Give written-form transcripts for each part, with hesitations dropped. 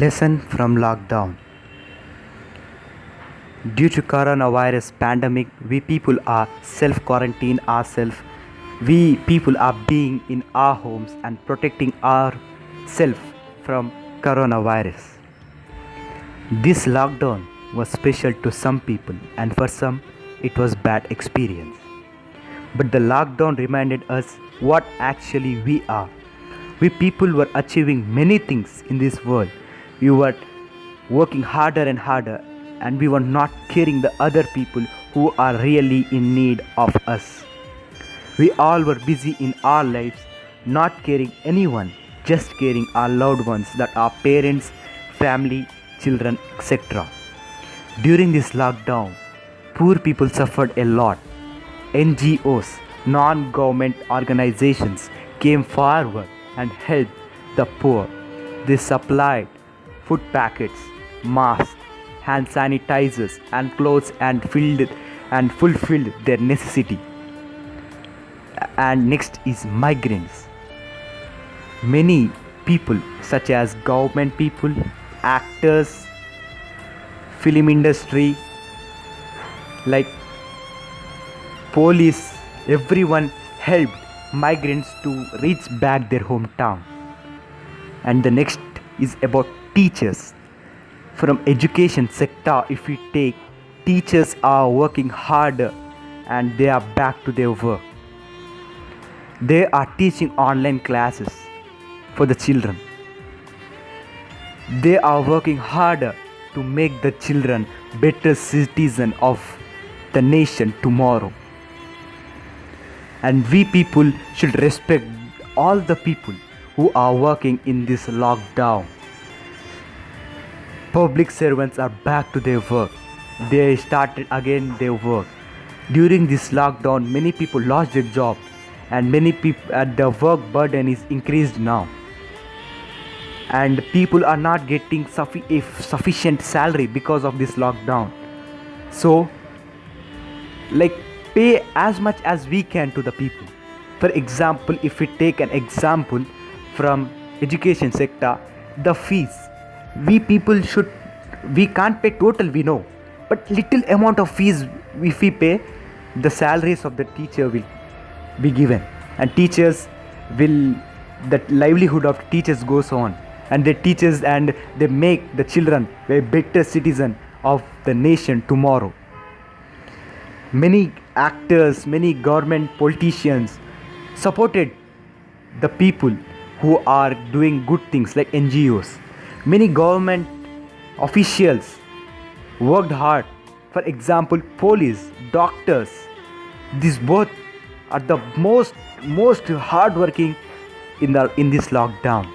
Lesson from lockdown. Due to coronavirus pandemic, we people are self quarantine ourselves. We people are being in our homes and protecting ourselves from coronavirus. This lockdown was special to some people and for some it was bad experience. But the lockdown reminded us what actually we are. We people were achieving many things in this world. We were working harder and harder, and we were not caring the other people who are really in need of us. We all were busy in our lives, not caring anyone, just caring our loved ones, that are parents, family, children, etc. During this lockdown, poor people suffered a lot. NGOs, non-government organizations came forward and helped the poor. They supplied food packets, masks, hand sanitizers and clothes and fulfilled their necessity. And next is migrants. Many people such as government people, actors, film industry, like police, everyone helped migrants to reach back their hometown. And the next is about teachers. From education sector, if we take, teachers are working harder and they are back to their work. They are teaching online classes for the children. They are working harder to make the children better citizens of the nation tomorrow. And we people should respect all the people who are working in this lockdown. Public servants are back to their work. They started again their work. During this lockdown, many people lost their job, and many people the work burden is increased now. And people are not getting sufficient salary because of this lockdown. So, pay as much as we can to the people. For example, if we take an example from education sector, the fees, we can't pay total, we know, but little amount of fees if we pay, the salaries of the teacher will be given, and teachers will, the livelihood of teachers goes on, and they teachers and they make the children a better citizen of the nation tomorrow. Many actors, many government politicians supported the people who are doing good things like NGOs. Many government officials worked hard. For example, police, doctors. These both are the most hardworking in this lockdown.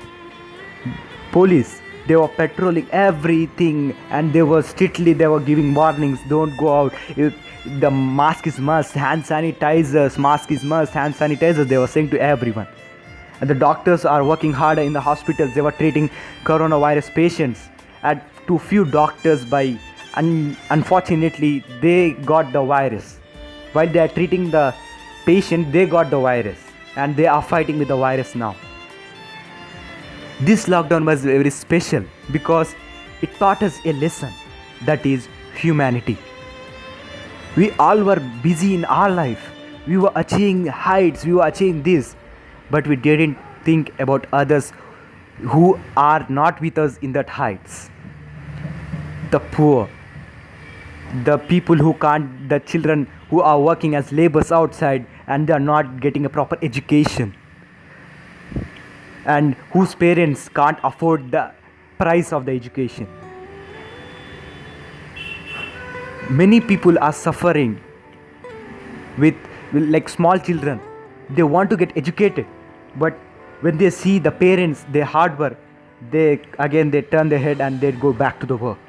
Police, they were patrolling everything, and they were giving warnings: don't go out. The mask is must, hand sanitizers, mask is must, hand sanitizers. They were saying to everyone. And the doctors are working harder in the hospitals. They were treating coronavirus patients. And to few doctors, unfortunately, they got the virus. While they are treating the patient, they got the virus, and they are fighting with the virus now. This lockdown was very special because it taught us a lesson, that is humanity. We all were busy in our life. We were achieving heights, we were achieving this, but we didn't think about others who are not with us in that heights. The poor, the people who can't, the children who are working as laborers outside and they are not getting a proper education, and whose parents can't afford the price of the education. Many people are suffering with like small children. They want to get educated, but when they see the parents, their hard work, they turn their head and they go back to the work.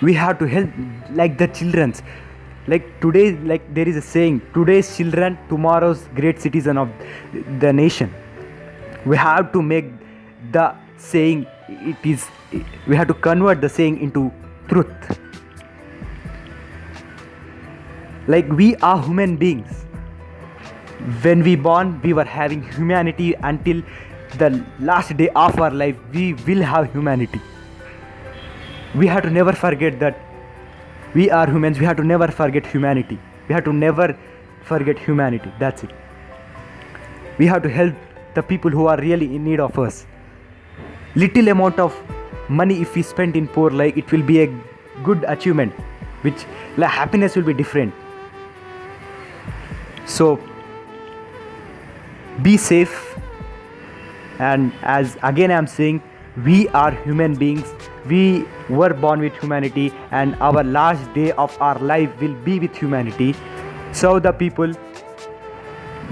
We have to help like the children's. Like today, like there is a saying, today's children, tomorrow's great citizen of the nation. We have to make the saying, we have to convert the saying into truth. Like we are human beings. When we born, we were having humanity until the last day of our life, we will have humanity. We have to never forget that we are humans. We have to never forget humanity. We have to never forget humanity. That's it. We have to help the people who are really in need of us. Little amount of money if we spend in poor, like it will be a good achievement, which like happiness will be different. So be safe. And as again I'm saying, we are human beings. We were born with humanity, and our last day of our life will be with humanity. So the people,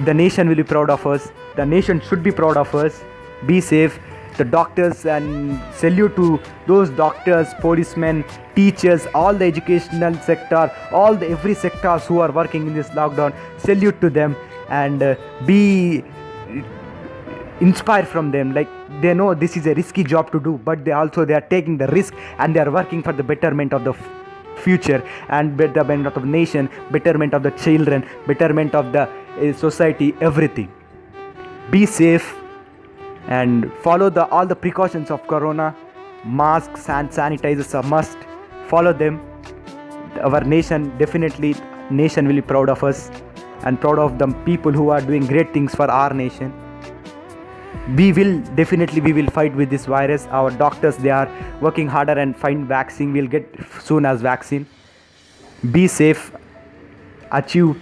the nation will be proud of us. The nation should be proud of us. Be safe. The doctors, and salute to those doctors, policemen, teachers, all the educational sector, all the every sectors who are working in this lockdown. Salute to them, and be inspired from them. Like, they know this is a risky job to do, but they are taking the risk, and they are working for the betterment of the future, and betterment of the nation, betterment of the children, betterment of the society, everything. Be safe and follow all the precautions of corona. Masks and sanitizers are must. Follow them. Our nation, definitely nation will be proud of us, and proud of the people who are doing great things for our nation. We will fight with this virus. Our doctors, they are working harder and find vaccine. We'll get soon as vaccine. Be safe. Achieve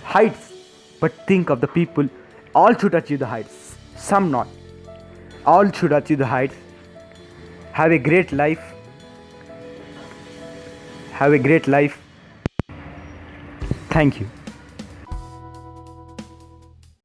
heights, but think of the people. All should achieve the heights, some not. All should achieve the heights. Have a great life. Have a great life. Thank you.